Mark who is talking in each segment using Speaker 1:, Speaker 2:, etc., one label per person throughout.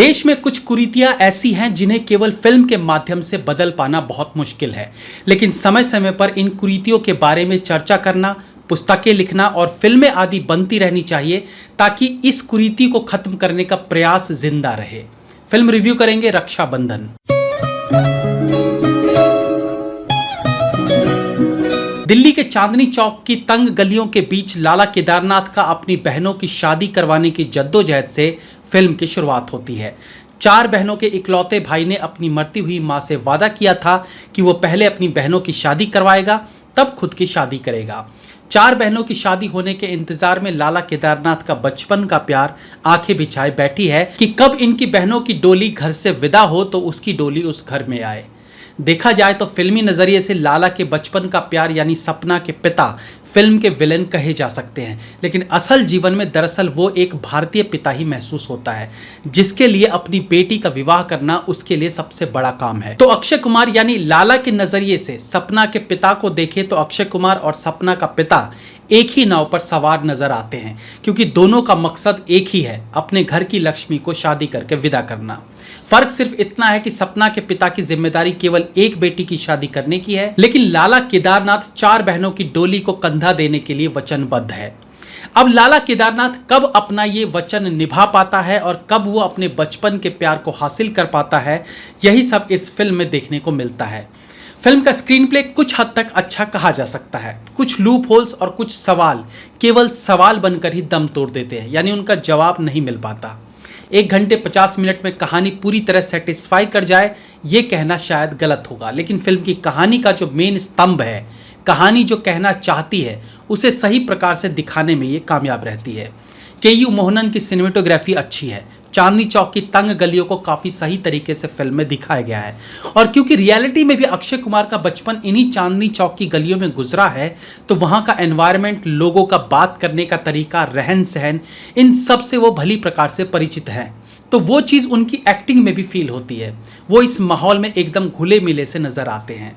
Speaker 1: देश में कुछ कुरीतियां ऐसी हैं जिन्हें केवल फिल्म के माध्यम से बदल पाना बहुत मुश्किल है, लेकिन समय समय पर इन कुरीतियों के बारे में चर्चा करना, पुस्तकें लिखना और फिल्में आदि बनती रहनी चाहिए ताकि इस कुरीति को खत्म करने का प्रयास जिंदा रहे। फिल्म रिव्यू करेंगे रक्षाबंधन। दिल्ली के चांदनी चौक की तंग गलियों के बीच लाला केदारनाथ का अपनी बहनों की शादी करवाने की जद्दोजहद से फिल्म की शुरुआत होती है। 4 बहनों के इकलौते भाई ने अपनी मरती हुई मां से वादा किया था कि वो पहले अपनी बहनों की शादी करवाएगा, तब खुद की शादी करेगा। 4 बहनों की शादी होने के इंतजार में लाला केदारनाथ का बचपन का प्यार आंखें बिछाए बैठी है कि कब इनकी बहनों की डोली घर से विदा हो तो उसकी डोली उस घर में आए। देखा जाए तो फिल्मी नजरिए से लाला के बचपन का प्यार यानी सपना के पिता फिल्म के विलेन कहे जा सकते हैं, लेकिन असल जीवन में दरअसल वो एक भारतीय पिता ही महसूस होता है जिसके लिए अपनी बेटी का विवाह करना उसके लिए सबसे बड़ा काम है। तो अक्षय कुमार यानी लाला के नजरिए से सपना के पिता को देखें तो अक्षय कुमार और सपना का पिता एक ही नाव पर सवार नजर आते हैं, क्योंकि दोनों का मकसद एक ही है, अपने घर की लक्ष्मी को शादी करके विदा करना। फर्क सिर्फ इतना है कि सपना के पिता की जिम्मेदारी केवल एक बेटी की शादी करने की है, लेकिन लाला केदारनाथ 4 बहनों की डोली को कंधा देने के लिए वचनबद्ध है। अब लाला केदारनाथ कब अपना ये वचन निभा पाता है और कब वो अपने बचपन के प्यार को हासिल कर पाता है, यही सब इस फिल्म में देखने को मिलता है। फिल्म का स्क्रीन प्ले कुछ हद तक अच्छा कहा जा सकता है। कुछ लूप होल्स और कुछ सवाल केवल सवाल बनकर ही दम तोड़ देते हैं, यानी उनका जवाब नहीं मिल पाता। 1 घंटे 50 मिनट में कहानी पूरी तरह सेटिस्फाई कर जाए ये कहना शायद गलत होगा, लेकिन फिल्म की कहानी का जो मेन स्तंभ है, कहानी जो कहना चाहती है उसे सही प्रकार से दिखाने में ये कामयाब रहती है। के.यू. मोहनन की सिनेमेटोग्राफी अच्छी है। चांदनी चौक की तंग गलियों को काफी सही तरीके से फिल्म में दिखाया गया है, और क्योंकि रियलिटी में भी अक्षय कुमार का बचपन इन्हीं चांदनी चौक की गलियों में गुजरा है, तो वहां का एनवायरनमेंट, लोगों का बात करने का तरीका, रहन सहन, इन सब से वो भली प्रकार से परिचित है। तो वो चीज़ उनकी एक्टिंग में भी फील होती है। वो इस माहौल में एकदम घुले मिले से नजर आते हैं।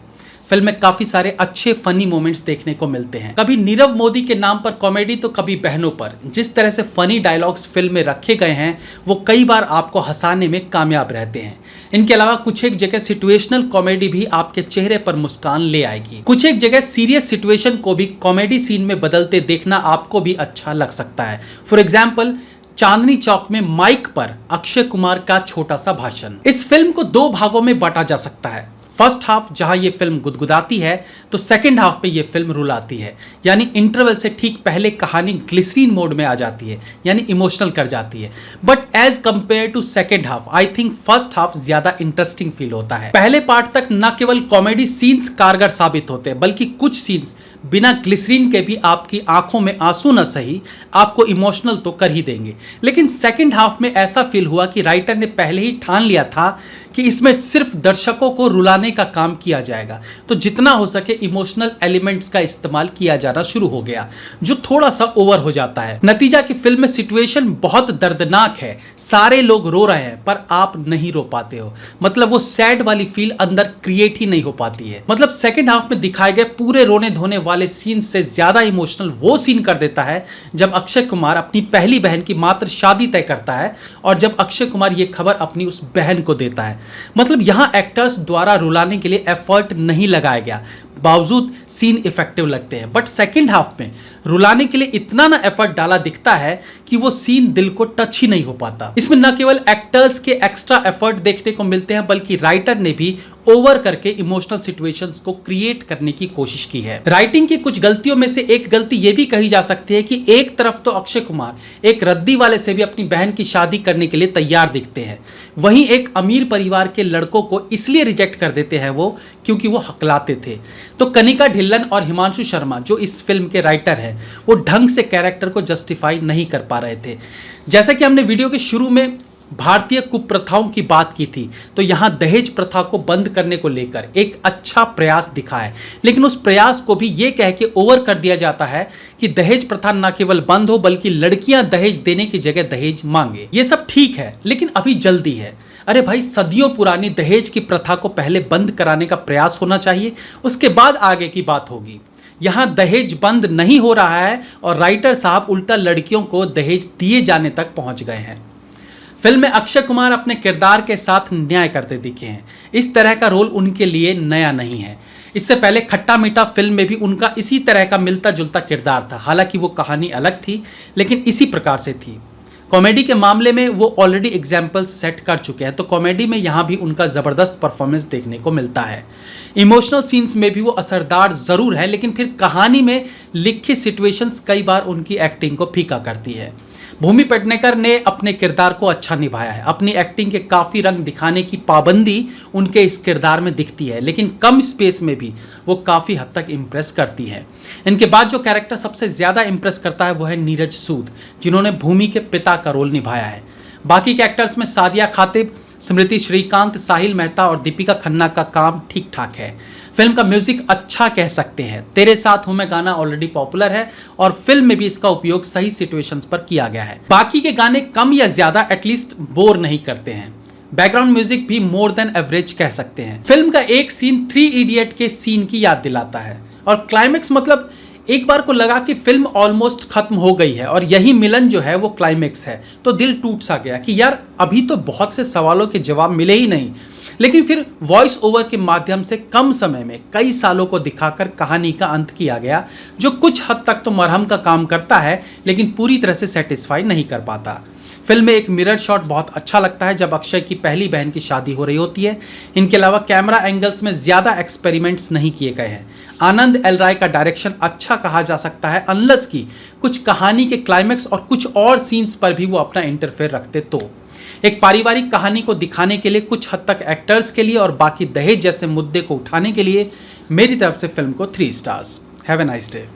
Speaker 1: फिल्म में काफ़ी सारे अच्छे फनी मोमेंट्स देखने को मिलते हैं। कभी नीरव मोदी के नाम पर कॉमेडी तो कभी बहनों पर। जिस तरह से फनी डायलॉग्स फिल्म में रखे गए हैं वो कई बार आपको हंसाने में कामयाब रहते हैं। इनके अलावा कुछ एक जगह सिचुएशनल कॉमेडी भी आपके चेहरे पर मुस्कान ले आएगी। कुछ एक जगह सीरियस सिचुएशन को भी कॉमेडी सीन में बदलते देखना आपको भी अच्छा लग सकता है। फॉर एग्जाम्पल, चांदनी चौक में माइक पर अक्षय कुमार का छोटा सा भाषण। इस फिल्म को 2 भागों में बांटा जा सकता है। फर्स्ट हाफ जहां ये फिल्म गुदगुदाती है तो सेकंड हाफ पे ये फिल्म रुलाती है, यानी इंटरवल से ठीक पहले कहानी ग्लिसरीन मोड में आ जाती है, यानी इमोशनल कर जाती है। But as compare to second half, I think first half ज्यादा इंटरेस्टिंग फील होता है। पहले पार्ट तक न केवल कॉमेडी सीन्स कारगर साबित होते हैं, बल्कि कुछ सीन्स बिना ग्लिसरीन के भी आपकी आंखों में आंसू न सही आपको इमोशनल तो कर ही देंगे। लेकिन सेकंड हाफ में ऐसा फील हुआ कि राइटर ने पहले ही ठान लिया था कि इसमें सिर्फ दर्शकों को रुलाने का काम किया जाएगा, तो जितना हो सके इमोशनल एलिमेंट्स का इस्तेमाल किया जाना शुरू हो गया, जो थोड़ा सा ओवर हो जाता है। नतीजा कि फिल्म में सिचुएशन बहुत दर्दनाक है, सारे लोग रो रहे हैं पर आप नहीं रो पाते हो। मतलब वो सैड वाली फील अंदर क्रिएट ही नहीं हो पाती है। मतलब सेकेंड हाफ में दिखाए गए पूरे रोने धोने वाले सीन से ज्यादा इमोशनल वो सीन कर देता है जब अक्षय कुमार अपनी पहली बहन की मात्र शादी तय करता है और जब अक्षय कुमार ये खबर अपनी उस बहन को देता है। मतलब यहां एक्टर्स द्वारा रुलाने के लिए एफर्ट नहीं लगाया गया, बावजूद सीन इफेक्टिव लगते हैं। बट सेकंड हाफ में रुलाने के लिए इतना ना एफर्ट डाला दिखता है कि वो सीन दिल को टच ही नहीं हो पाता। इसमें न केवल एक्टर्स के एक्स्ट्रा एफर्ट देखने को मिलते हैं, बल्कि राइटर ने भी ओवर करके इमोशनल सिचुएशंस को क्रिएट करने की कोशिश की है। राइटिंग की कुछ गलतियों में से एक गलती यह भी कही जा सकती है कि एक तरफ तो अक्षय कुमार एक रद्दी वाले से भी अपनी बहन की शादी करने के लिए तैयार दिखते हैं, वहीं एक अमीर परिवार के लड़कों को इसलिए रिजेक्ट कर देते हैं वो क्योंकि वो हकलाते थे। तो कनिका ढिल्लन और हिमांशु शर्मा जो इस फिल्म के राइटर हैं, वो ढंग से कैरेक्टर को जस्टिफाई नहीं कर पा रहे थे। जैसा कि हमने वीडियो के शुरू में भारतीय कुप्रथाओं की बात की थी, तो यहां दहेज प्रथा को बंद करने को लेकर एक अच्छा प्रयास दिखा है, लेकिन उस प्रयास को भी ये कह के ओवर कर दिया जाता है कि दहेज प्रथा न केवल बंद हो बल्कि लड़कियां दहेज देने की जगह दहेज मांगे। ये सब ठीक है, लेकिन अभी जल्दी है। अरे भाई, सदियों पुरानी दहेज की प्रथा को पहले बंद कराने का प्रयास होना चाहिए, उसके बाद आगे की बात होगी। यहां दहेज बंद नहीं हो रहा है और राइटर साहब उल्टा लड़कियों को दहेज दिए जाने तक पहुंच गए हैं। फिल्म में अक्षय कुमार अपने किरदार के साथ न्याय करते दिखे हैं। इस तरह का रोल उनके लिए नया नहीं है। इससे पहले खट्टा मीठा फिल्म में भी उनका इसी तरह का मिलता जुलता किरदार था। हालांकि वो कहानी अलग थी, लेकिन इसी प्रकार से थी। कॉमेडी के मामले में वो ऑलरेडी एग्जाम्पल सेट कर चुके हैं, तो कॉमेडी में यहाँ भी उनका ज़बरदस्त परफॉर्मेंस देखने को मिलता है। इमोशनल सीन्स में भी वो असरदार ज़रूर है, लेकिन फिर कहानी में लिखी सिचुएशंस कई बार उनकी एक्टिंग को फीका करती है। भूमि पेडनेकर ने अपने किरदार को अच्छा निभाया है। अपनी एक्टिंग के काफ़ी रंग दिखाने की पाबंदी उनके इस किरदार में दिखती है, लेकिन कम स्पेस में भी वो काफ़ी हद तक इम्प्रेस करती है। इनके बाद जो कैरेक्टर सबसे ज़्यादा इम्प्रेस करता है वो है नीरज सूद, जिन्होंने भूमि के पिता का रोल निभाया है। बाकी के एक्टर्स में सादिया खातिब, स्मृति श्रीकांत, साहिल मेहता और दीपिका खन्ना का काम ठीक ठाक है। फिल्म का म्यूजिक अच्छा कह सकते हैं। तेरे साथ हूं मैं गाना ऑलरेडी पॉपुलर है और फिल्म में भी इसका उपयोग सही सिचुएशंस पर किया गया है। बाकी के गाने कम या ज्यादा एटलीस्ट बोर नहीं करते हैं। बैकग्राउंड म्यूजिक भी मोर देन एवरेज कह सकते हैं। फिल्म का एक सीन 3 इडियट के सीन की याद दिलाता है और क्लाइमेक्स मतलब एक बार को लगा कि फिल्म ऑलमोस्ट खत्म हो गई है और यही मिलन जो है वो क्लाइमेक्स है, तो दिल टूट सा गया कि यार अभी तो बहुत से सवालों के जवाब मिले ही नहीं। लेकिन फिर वॉइस ओवर के माध्यम से कम समय में कई सालों को दिखाकर कहानी का अंत किया गया, जो कुछ हद तक तो मरहम का काम करता है, लेकिन पूरी तरह से सेटिस्फाई नहीं कर पाता। फिल्म में एक मिरर शॉट बहुत अच्छा लगता है जब अक्षय की पहली बहन की शादी हो रही होती है। इनके अलावा कैमरा एंगल्स में ज़्यादा एक्सपेरिमेंट्स नहीं किए गए हैं। आनंद एल राय का डायरेक्शन अच्छा कहा जा सकता है, अनलेस की कुछ कहानी के क्लाइमेक्स और कुछ और सीन्स पर भी वो अपना इंटरफेयर रखते तो। एक पारिवारिक कहानी को दिखाने के लिए कुछ हद तक एक्टर्स के लिए और बाकी दहेज जैसे मुद्दे को उठाने के लिए मेरी तरफ से फिल्म को 3 stars. Have a nice day.